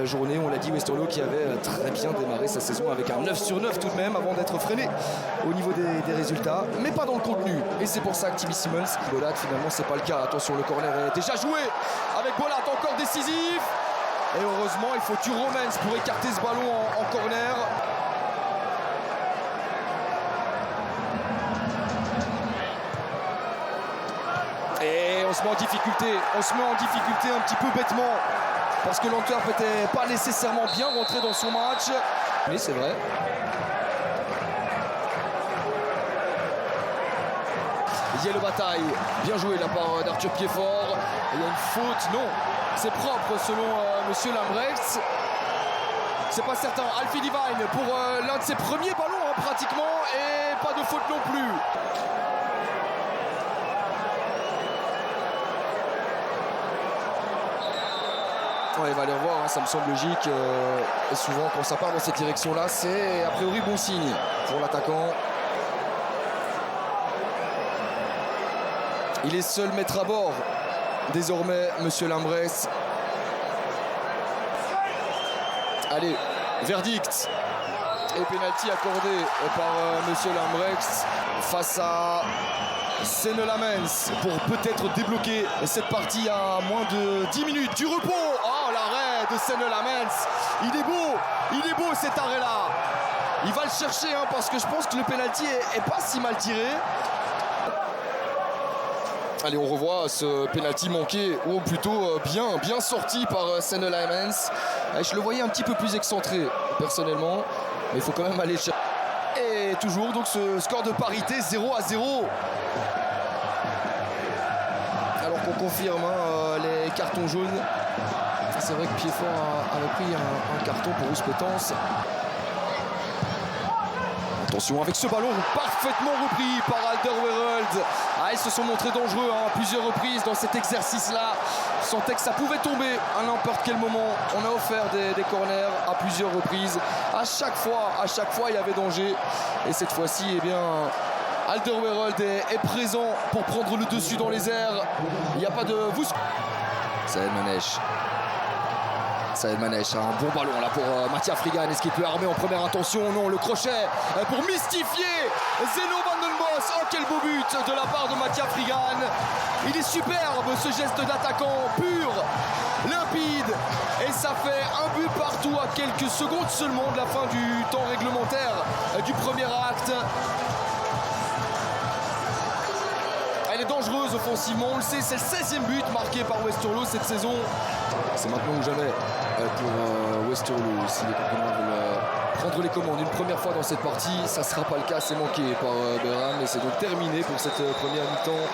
journée. On l'a dit, Westerlo qui avait très bien démarré sa saison avec un 9 sur 9 tout de même avant d'être freiné au niveau des résultats, mais pas dans le contenu. Et c'est pour ça que Timmy Simmons, Bolat, finalement c'est pas le cas. Attention, le corner est déjà joué avec Bolat, encore décisif. Et heureusement, il faut Turomens pour écarter ce ballon en corner. Et on se met en difficulté, un petit peu bêtement, parce que l'Antwerp n'était pas nécessairement bien rentré dans son match. Mais c'est vrai. Yellow bataille, bien joué de la part d'Arthur Piedfort. Il y a une faute, non, c'est propre selon Monsieur Lambrecht. C'est pas certain. Alfie Divine pour l'un de ses premiers ballons pratiquement, et pas de faute non plus. Ouais, il va aller revoir, hein, ça me semble logique. Et souvent, quand ça part dans cette direction-là, c'est a priori bon signe pour l'attaquant. Il est seul maître à bord, désormais, Monsieur Lambrecht. Allez, verdict. Et pénalty accordé par Monsieur Lambrecht face à Senelamens pour peut-être débloquer cette partie à moins de 10 minutes du repos. Oh, l'arrêt de Senelamens. Il est beau cet arrêt-là. Il va le chercher, hein, parce que je pense que le pénalty est pas si mal tiré. Allez, on revoit ce pénalty manqué, ou plutôt bien sorti par Senelamens. Je le voyais un petit peu plus excentré, personnellement, mais il faut quand même aller chercher. Et toujours donc ce score de parité 0-0. Alors qu'on confirme les cartons jaunes. C'est vrai que Piedfort avait pris un carton pour Rouspétance. Attention avec ce ballon parfaitement repris par Alderweireld. Ils se sont montrés dangereux à plusieurs reprises dans cet exercice-là. Je sentais que ça pouvait tomber à n'importe quel moment. On a offert des corners à plusieurs reprises. À chaque fois, il y avait danger. Et cette fois-ci, eh bien, Alderweireld est présent pour prendre le dessus dans les airs. Il n'y a pas de... Saël Manèche, un bon ballon là pour Mattia Frigan. Est-ce qu'il peut armer en première intention? Non, le crochet pour mystifier Zeno van den Bos. Oh, quel beau but de la part de Mattia Frigan. Il est superbe ce geste d'attaquant, pur, limpide. Et ça fait un but partout à quelques secondes seulement de la fin du temps réglementaire du premier acte. Elle est dangereuse offensivement, on le sait, c'est le 16e but marqué par Westerlo cette saison. C'est maintenant ou jamais pour Westerlo. Si les concurrents veulent prendre les commandes une première fois dans cette partie, ça ne sera pas le cas, c'est manqué par Berham. Et c'est donc terminé pour cette première mi-temps.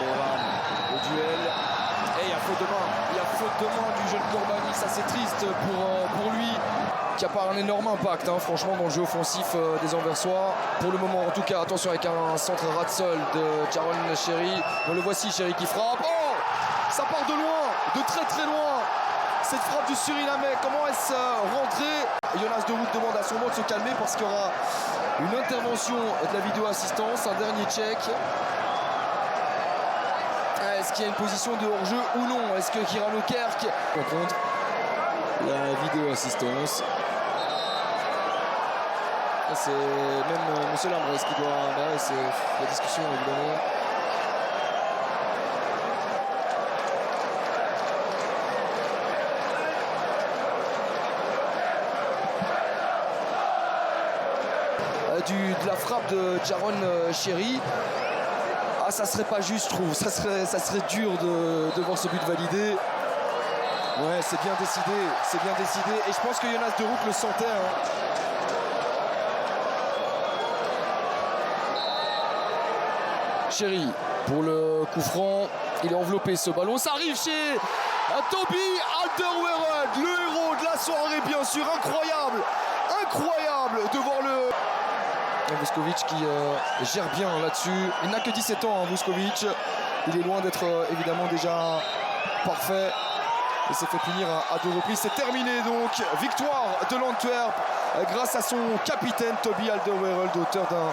Berham au duel. Et il y a faute de main du jeune Kourbani, ça c'est triste pour lui, qui n'a pas un énorme impact, hein, franchement, dans le jeu offensif des Anversois. Pour le moment, en tout cas, attention avec un centre ras de sol de Jaron Sherry. On le voici, Sherry qui frappe. Oh, ça part de loin, de très loin. Cette frappe du Surinamais, comment est-ce rentrée? Jonas de Hout demande à son monde de se calmer parce qu'il y aura une intervention de la vidéo assistance, un dernier check. Est-ce qu'il y a une position de hors-jeu ou non? Est-ce que Kirano Kerk rencontre la vidéo assistance? C'est même Monsieur Lambrecht qui doit... c'est la discussion évidemment. De la frappe de Jaron Sherry. Ça serait pas juste, je trouve. Ça serait dur de voir ce but validé. Ouais, c'est bien décidé. Et je pense que Jonas de Hout le sentait. Sherry pour le coup franc. Il est enveloppé ce ballon. Ça arrive chez Toby Alderweireld, le héros de la soirée, bien sûr. Incroyable de voir le... Vuskovic qui gère bien là-dessus. Il n'a que 17 ans, Vuskovic. Il est loin d'être évidemment déjà parfait. Il s'est fait punir à 2 reprises. C'est terminé donc. Victoire de l'Antwerp grâce à son capitaine Toby Alderweireld, auteur d'un